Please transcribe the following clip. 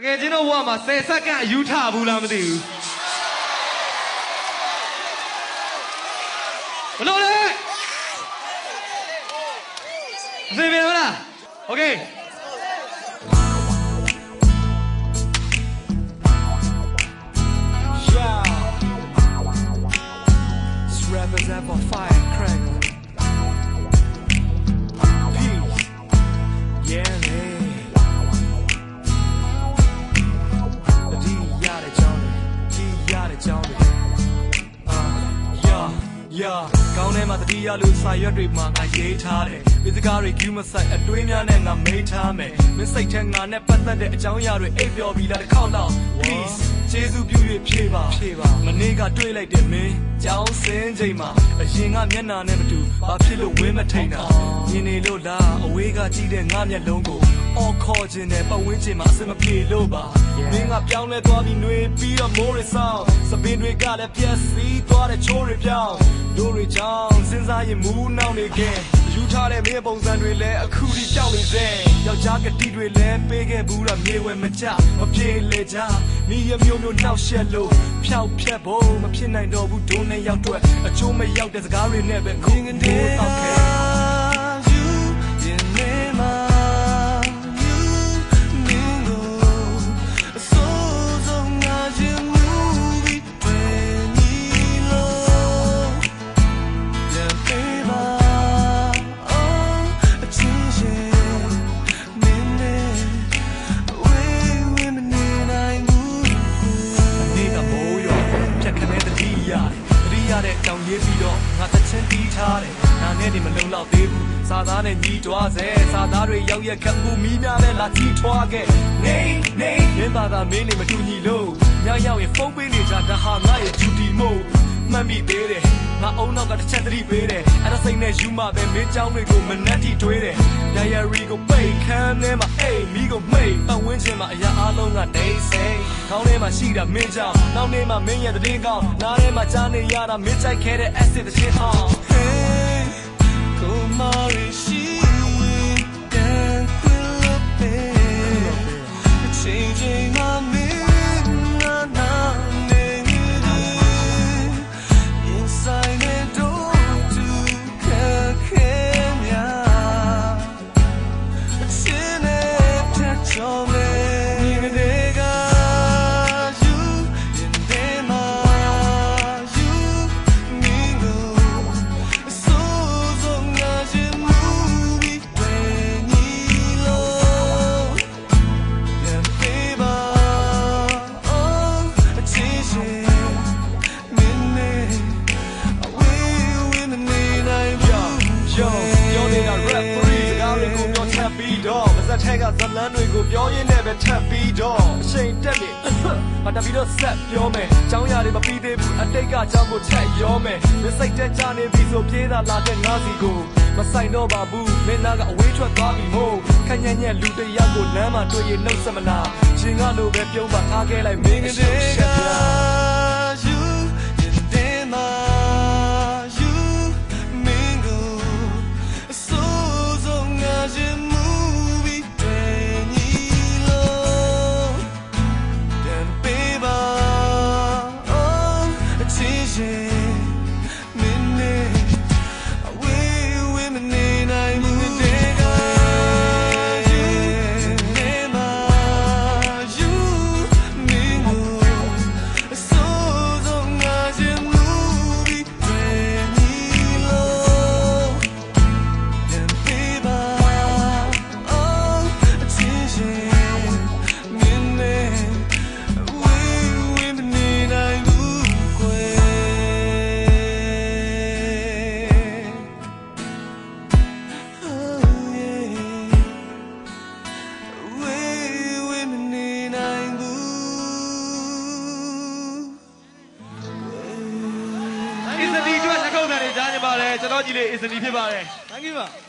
တကယ်ချင်းတော့ဘဝမှာ10စက္ကန့်အယူထဘူးလားမသိဘူးဘလို့လဲအစီအပြေမလားโอเคrappers up on fire crackle peace yeah man di ya de chong yeah ကောင်းထဲမှာတတိယလို့စာရွက်တွေမှာငါရေးထားတယ်ဒီစကားတွေ cue မဆိုင်အတွင်းများနဲ့ငါမိတ်ထားမယ်မင်းစိတ်ထဲငါနဲ့ပတ်သက်တဲ့အကြောင်းအရာတွေအိပ်ပျော်ပြီးလားတစ်ခေါက်တော့ please ကျေးဇူးပြု၍ဖြေပါမနေ့ကတွေ့လိုက်တယ်မင်းကြောင်းစင်းချိန်မှာအရင်ကမျက်နှာနဲ့မတူဘာဖြစ်လို့ဝင်းမထိန်တာမြင်နေလို့လားအဝေးကကြည့်တဲ့ငါမျက်လုံးကိုအော်ခေါ်ခြင်းနဲ့ပတ်ဝန်းကျင်မှာအစမပြေလို့ပါမင်းကပြောင်းလဲသွားပြီးနှွေပြီးတော့မိုးရဆောင်စပင်းတွေကလည်းပြက်စီးသွားတဲ့ချိုးတွေပြောင်းတို့တွေကြောင်းစဉ်းစားရင်မူးနှောင်းနေခဲ့ယူထားတဲ့မင်းပုံစံတွေလည်းအခုထိကြောက်နေစေယောက်ျားကတိတွေလည်းပေးခဲ့ဘူးတော့မြေဝဲမကြမပြေလေကြမိရမျိုးမျိုးနှောက်ရှက်လို့ဖြောက်ဖြက်ဖို့မဖြစ်နိုင်တော့ဘူးဒုနဲ့ရောက်တော့အချိုးမရောက်တဲ့စကားတွေနဲ့ပဲခုငင်းနေတော့ခဲ့တောင်ရေးပြီးတော့ငါတစ်ချင်းတီးထားတယ်နာနဲ့ဒီမလုံလောက်သေးဘူးစာသားနဲ့ညီးတွားစေစာသားတွေရောက်ရက်ခတ်မှုမီးများပဲလာကြီးထွားခဲ့နေမင်းသားမင်းနေမတူညီလို့ညရောက်ရင်ဖုန်းပေးနေကြဒါဟာငါရဲ့ duty မို့မှတ်မိသေးတယ်ငါအုံနောက်ကတစ်ချက်သတိပေးတယ်အဲ့ဒါစိတ်နဲ့ယူမှပဲမင်းเจ้าတွေကိုမနှက်ထိတွေးတယ် diary ကိုပိတ်ခမ်းထဲမှာအိမ်မိကိုမိတ်ပတ်ဝန်းကျင်မှာအရာအလုံးကဒိတ်စိန်ခေါင်းထဲမှာရှိတာမင်းကြောင့်နောက်နေ့မှာမင်းရဲ့တည်ကောင်းနားထဲမှာကြားနေရတာမင်းကြိုက်ခဲ့တဲ့ acid တစ်ချင်းအောင် hey come on she can feel the pain changing myထက်ကဇလန်းတွေကိုပြောရင်းနဲ့ပဲထပ်ပြီးတော့အချိန်တက်လေမတက်ပြီးတော့ဆက်ပြောမယ်အကြောင်းအရာတွေမပြီးသေးဘူးအတိတ်ကအကြောင်းကိုထပ်ရောမယ်မစိတ်တက်ကြနေပြီဆိုပြေးတာလာတဲ့ငါးစီကိုမဆိုင်တော့ပါဘူးမင်းသားကအဝေးထွက်သွားပြီမို့ခက်ညံ့ညံ့လူတယောက်ကိုလမ်းမှာတွေ့ရင်နှုတ်ဆက်မလားရှင်ကလိုပဲပြုံးပါထားခဲ့လိုက်မင်းကလေးကIsn't he doing the golden? Is anybody? Isn't he? Thank you.